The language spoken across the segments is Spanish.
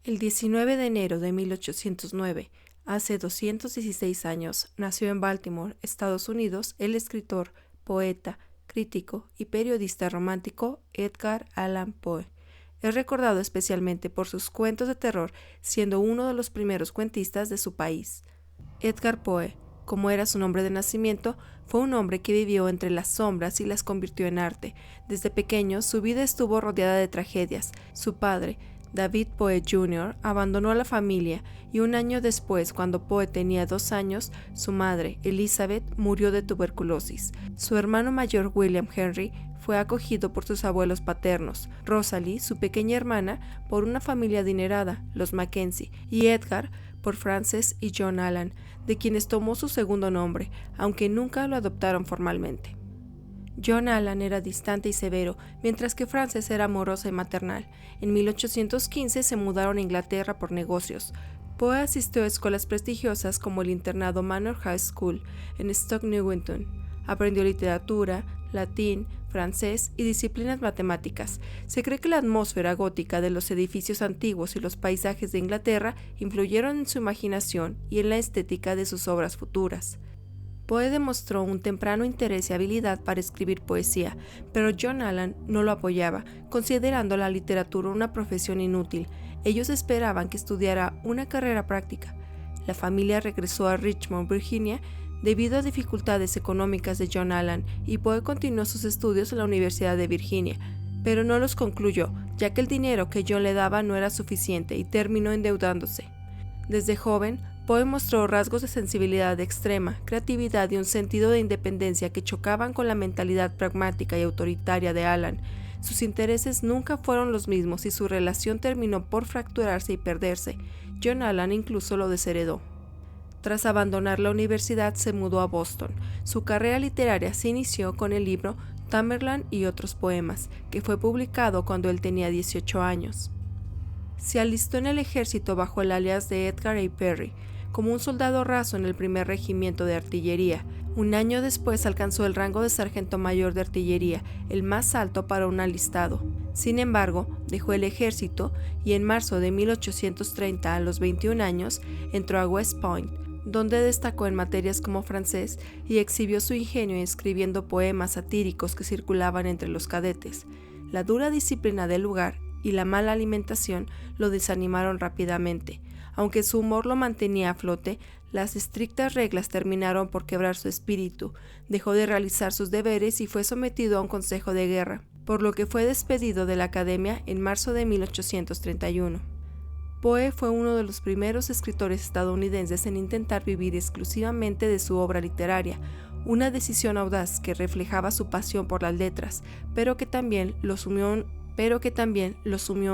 El 19 de enero de 1809, hace 216 años, nació en Baltimore, Estados Unidos, el escritor, poeta, crítico y periodista romántico Edgar Allan Poe. Es recordado especialmente por sus cuentos de terror, siendo uno de los primeros cuentistas de su país. Edgar Poe, como era su nombre de nacimiento, fue un hombre que vivió entre las sombras y las convirtió en arte. Desde pequeño, su vida estuvo rodeada de tragedias. Su padre, David Poe Jr., abandonó a la familia y un año después, cuando Poe tenía 2 años, su madre, Elizabeth, murió de tuberculosis. Su hermano mayor, William Henry, fue acogido por sus abuelos paternos, Rosalie, su pequeña hermana, por una familia adinerada, los Mackenzie, y Edgar, por Frances y John Allan, de quienes tomó su segundo nombre, aunque nunca lo adoptaron formalmente. John Allan era distante y severo, mientras que Frances era amorosa y maternal. En 1815 se mudaron a Inglaterra por negocios. Poe asistió a escuelas prestigiosas como el internado Manor High School en Stoke Newington. Aprendió literatura, latín, francés y disciplinas matemáticas. Se cree que la atmósfera gótica de los edificios antiguos y los paisajes de Inglaterra influyeron en su imaginación y en la estética de sus obras futuras. Poe demostró un temprano interés y habilidad para escribir poesía, pero John Allan no lo apoyaba, considerando la literatura una profesión inútil. Ellos esperaban que estudiara una carrera práctica. La familia regresó a Richmond, Virginia, debido a dificultades económicas de John Allan, y Poe continuó sus estudios en la Universidad de Virginia, pero no los concluyó, ya que el dinero que John le daba no era suficiente y terminó endeudándose. Desde joven, Poe mostró rasgos de sensibilidad extrema, creatividad y un sentido de independencia que chocaban con la mentalidad pragmática y autoritaria de Allan. Sus intereses nunca fueron los mismos y su relación terminó por fracturarse y perderse. John Allan incluso lo desheredó. Tras abandonar la universidad, se mudó a Boston. Su carrera literaria se inició con el libro Tamerlane y otros poemas, que fue publicado cuando él tenía 18 años. Se alistó en el ejército bajo el alias de Edgar A. Perry, como un soldado raso en el primer regimiento de artillería. Un año después alcanzó el rango de sargento mayor de artillería, el más alto para un alistado. Sin embargo, dejó el ejército y en marzo de 1830, a los 21 años, entró a West Point, donde destacó en materias como francés y exhibió su ingenio escribiendo poemas satíricos que circulaban entre los cadetes. La dura disciplina del lugar y la mala alimentación lo desanimaron rápidamente. Aunque su humor lo mantenía a flote, las estrictas reglas terminaron por quebrar su espíritu. Dejó de realizar sus deberes y fue sometido a un consejo de guerra, por lo que fue despedido de la academia en marzo de 1831. Poe fue uno de los primeros escritores estadounidenses en intentar vivir exclusivamente de su obra literaria, una decisión audaz que reflejaba su pasión por las letras, pero que también lo sumió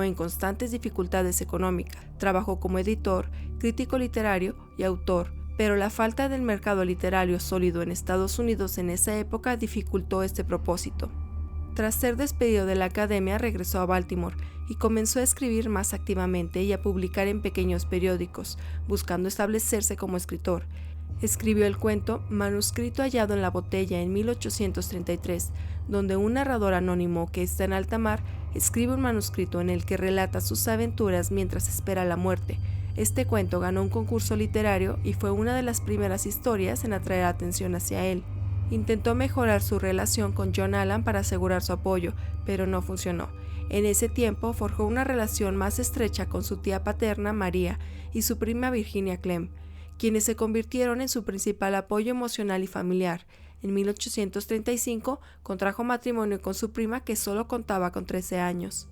en constantes dificultades económicas. Trabajó como editor, crítico literario y autor, pero la falta del mercado literario sólido en Estados Unidos en esa época dificultó este propósito. Tras ser despedido de la academia, regresó a Baltimore y comenzó a escribir más activamente y a publicar en pequeños periódicos, buscando establecerse como escritor. Escribió el cuento Manuscrito hallado en la botella en 1833, donde un narrador anónimo que está en alta mar escribe un manuscrito en el que relata sus aventuras mientras espera la muerte. Este cuento ganó un concurso literario y fue una de las primeras historias en atraer atención hacia él. Intentó mejorar su relación con John Allan para asegurar su apoyo, pero no funcionó. En ese tiempo forjó una relación más estrecha con su tía paterna, María, y su prima Virginia Clem, quienes se convirtieron en su principal apoyo emocional y familiar. En 1835 contrajo matrimonio con su prima, que solo contaba con 13 años.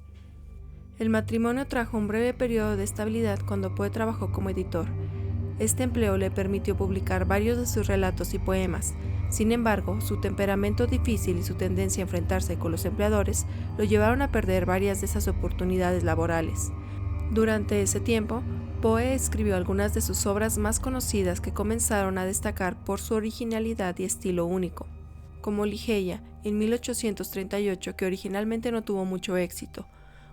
El matrimonio trajo un breve periodo de estabilidad cuando Poe trabajó como editor. Este empleo le permitió publicar varios de sus relatos y poemas. Sin embargo, su temperamento difícil y su tendencia a enfrentarse con los empleadores lo llevaron a perder varias de esas oportunidades laborales. Durante ese tiempo, Poe escribió algunas de sus obras más conocidas que comenzaron a destacar por su originalidad y estilo único, como Ligeia, en 1838, que originalmente no tuvo mucho éxito,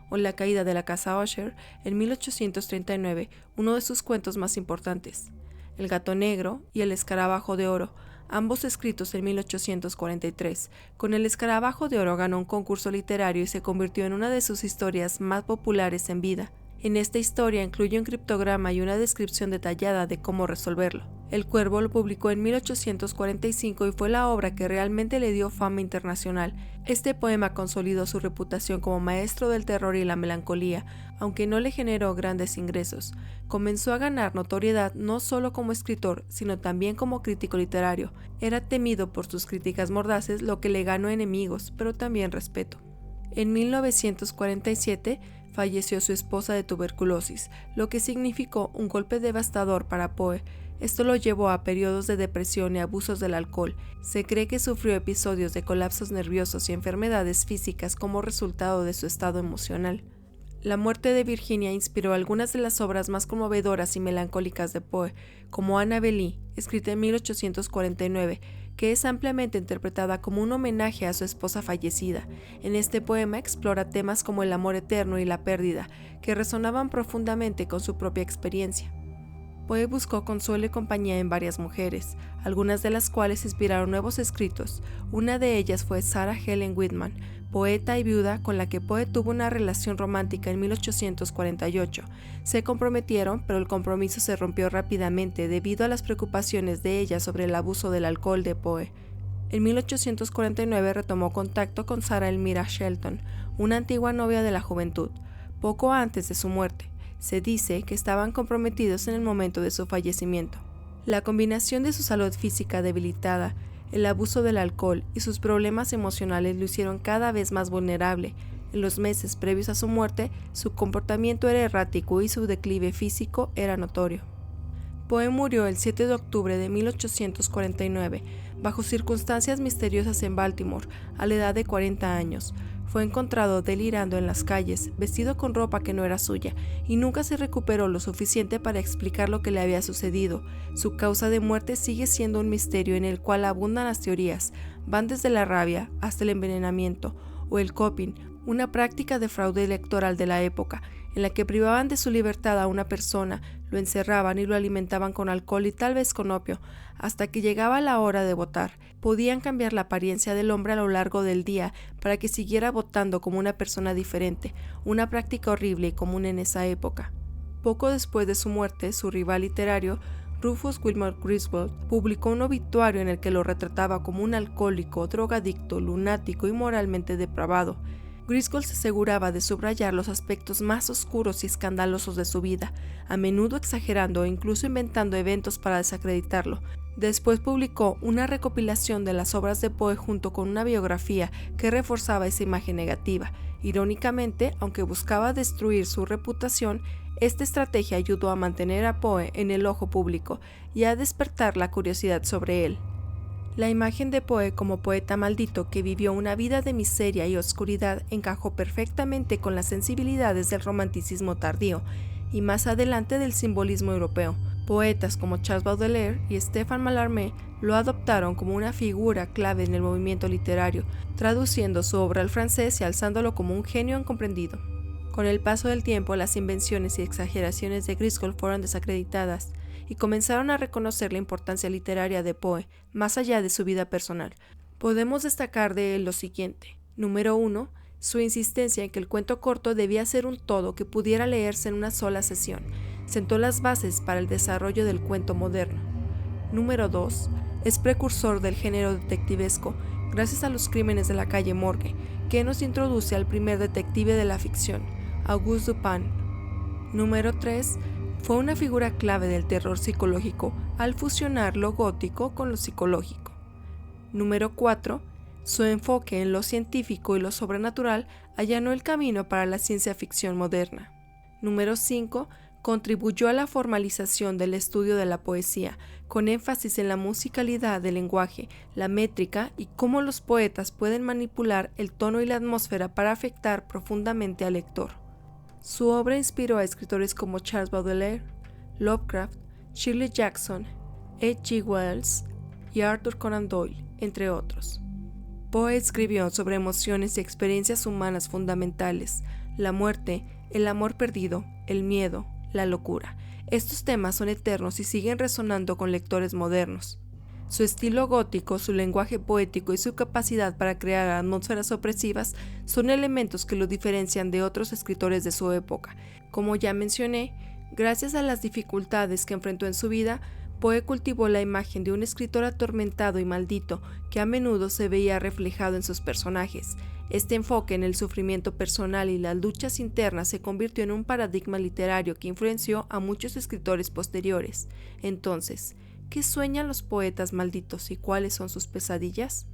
o La caída de la casa Usher, en 1839, uno de sus cuentos más importantes, El gato negro y El escarabajo de oro, ambos escritos en 1843. Con El escarabajo de oro ganó un concurso literario y se convirtió en una de sus historias más populares en vida. En esta historia incluye un criptograma y una descripción detallada de cómo resolverlo. El Cuervo lo publicó en 1845 y fue la obra que realmente le dio fama internacional. Este poema consolidó su reputación como maestro del terror y la melancolía, aunque no le generó grandes ingresos. Comenzó a ganar notoriedad no solo como escritor, sino también como crítico literario. Era temido por sus críticas mordaces, lo que le ganó enemigos, pero también respeto. En 1947 falleció su esposa de tuberculosis, lo que significó un golpe devastador para Poe. Esto lo llevó a periodos de depresión y abusos del alcohol. Se cree que sufrió episodios de colapsos nerviosos y enfermedades físicas como resultado de su estado emocional. La muerte de Virginia inspiró algunas de las obras más conmovedoras y melancólicas de Poe, como Annabel Lee, escrita en 1849, que es ampliamente interpretada como un homenaje a su esposa fallecida. En este poema explora temas como el amor eterno y la pérdida, que resonaban profundamente con su propia experiencia. Poe buscó consuelo y compañía en varias mujeres, algunas de las cuales inspiraron nuevos escritos. Una de ellas fue Sarah Helen Whitman, poeta y viuda con la que Poe tuvo una relación romántica en 1848. Se comprometieron, pero el compromiso se rompió rápidamente debido a las preocupaciones de ella sobre el abuso del alcohol de Poe. En 1849 retomó contacto con Sarah Elmira Shelton, una antigua novia de la juventud, poco antes de su muerte. Se dice que estaban comprometidos en el momento de su fallecimiento. La combinación de su salud física debilitada, el abuso del alcohol y sus problemas emocionales lo hicieron cada vez más vulnerable. En los meses previos a su muerte, su comportamiento era errático y su declive físico era notorio. Poe murió el 7 de octubre de 1849, bajo circunstancias misteriosas en Baltimore, a la edad de 40 años. Fue encontrado delirando en las calles, vestido con ropa que no era suya, y nunca se recuperó lo suficiente para explicar lo que le había sucedido. Su causa de muerte sigue siendo un misterio en el cual abundan las teorías. Van desde la rabia hasta el envenenamiento, o el coping, una práctica de fraude electoral de la época, en la que privaban de su libertad a una persona, lo encerraban y lo alimentaban con alcohol y tal vez con opio, hasta que llegaba la hora de votar. Podían cambiar la apariencia del hombre a lo largo del día para que siguiera votando como una persona diferente, una práctica horrible y común en esa época. Poco después de su muerte, su rival literario, Rufus Wilmot Griswold, publicó un obituario en el que lo retrataba como un alcohólico, drogadicto, lunático y moralmente depravado. Griswold se aseguraba de subrayar los aspectos más oscuros y escandalosos de su vida, a menudo exagerando o incluso inventando eventos para desacreditarlo. Después publicó una recopilación de las obras de Poe junto con una biografía que reforzaba esa imagen negativa. Irónicamente, aunque buscaba destruir su reputación, esta estrategia ayudó a mantener a Poe en el ojo público y a despertar la curiosidad sobre él. La imagen de Poe como poeta maldito que vivió una vida de miseria y oscuridad encajó perfectamente con las sensibilidades del romanticismo tardío y más adelante del simbolismo europeo. Poetas como Charles Baudelaire y Stéphane Mallarmé lo adoptaron como una figura clave en el movimiento literario, traduciendo su obra al francés y alzándolo como un genio incomprendido. Con el paso del tiempo, las invenciones y exageraciones de Griswold fueron desacreditadas y comenzaron a reconocer la importancia literaria de Poe, más allá de su vida personal. Podemos destacar de él lo siguiente. Número 1. Su insistencia en que el cuento corto debía ser un todo que pudiera leerse en una sola sesión. Sentó las bases para el desarrollo del cuento moderno. Número 2. Es precursor del género detectivesco gracias a Los crímenes de la calle Morgue, que nos introduce al primer detective de la ficción, Auguste Dupin. Número 3. Fue una figura clave del terror psicológico al fusionar lo gótico con lo psicológico. Número 4. Su enfoque en lo científico y lo sobrenatural allanó el camino para la ciencia ficción moderna. Número 5. Contribuyó a la formalización del estudio de la poesía, con énfasis en la musicalidad del lenguaje, la métrica y cómo los poetas pueden manipular el tono y la atmósfera para afectar profundamente al lector. Su obra inspiró a escritores como Charles Baudelaire, Lovecraft, Shirley Jackson, H.G. Wells y Arthur Conan Doyle, entre otros. Poe escribió sobre emociones y experiencias humanas fundamentales, la muerte, el amor perdido, el miedo, la locura. Estos temas son eternos y siguen resonando con lectores modernos. Su estilo gótico, su lenguaje poético y su capacidad para crear atmósferas opresivas son elementos que lo diferencian de otros escritores de su época. Como ya mencioné, gracias a las dificultades que enfrentó en su vida, Poe cultivó la imagen de un escritor atormentado y maldito que a menudo se veía reflejado en sus personajes. Este enfoque en el sufrimiento personal y las luchas internas se convirtió en un paradigma literario que influenció a muchos escritores posteriores. Entonces, ¿qué sueñan los poetas malditos y cuáles son sus pesadillas?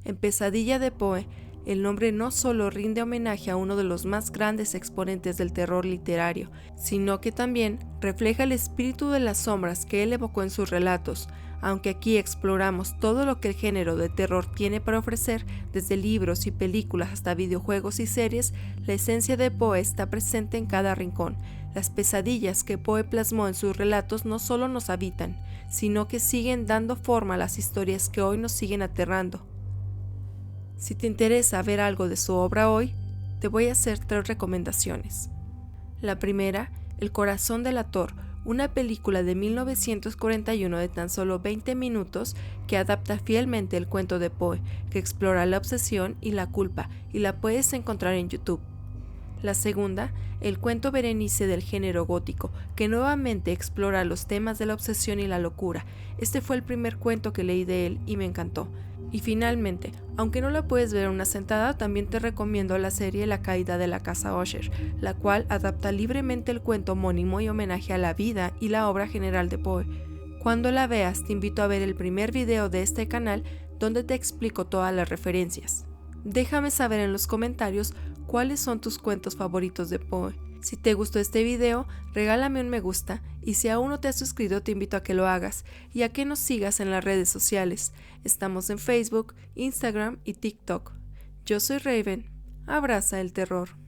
En Pesadilla de Poe, el nombre no solo rinde homenaje a uno de los más grandes exponentes del terror literario, sino que también refleja el espíritu de las sombras que él evocó en sus relatos. Aunque aquí exploramos todo lo que el género de terror tiene para ofrecer, desde libros y películas hasta videojuegos y series, la esencia de Poe está presente en cada rincón. Las pesadillas que Poe plasmó en sus relatos no solo nos habitan, sino que siguen dando forma a las historias que hoy nos siguen aterrando. Si te interesa ver algo de su obra hoy, te voy a hacer 3 recomendaciones. La primera, El corazón del Ator, una película de 1941 de tan solo 20 minutos que adapta fielmente el cuento de Poe, que explora la obsesión y la culpa, y la puedes encontrar en YouTube. La segunda, el cuento Berenice del género gótico, que nuevamente explora los temas de la obsesión y la locura. Este fue el primer cuento que leí de él y me encantó. Y finalmente, aunque no la puedes ver en una sentada, también te recomiendo la serie La caída de la casa Usher, la cual adapta libremente el cuento homónimo y homenaje a la vida y la obra general de Poe. Cuando la veas, te invito a ver el primer video de este canal donde te explico todas las referencias. Déjame saber en los comentarios cuáles son tus cuentos favoritos de Poe. Si te gustó este video, regálame un me gusta y si aún no te has suscrito te invito a que lo hagas y a que nos sigas en las redes sociales. Estamos en Facebook, Instagram y TikTok. Yo soy Raven. Abraza el terror.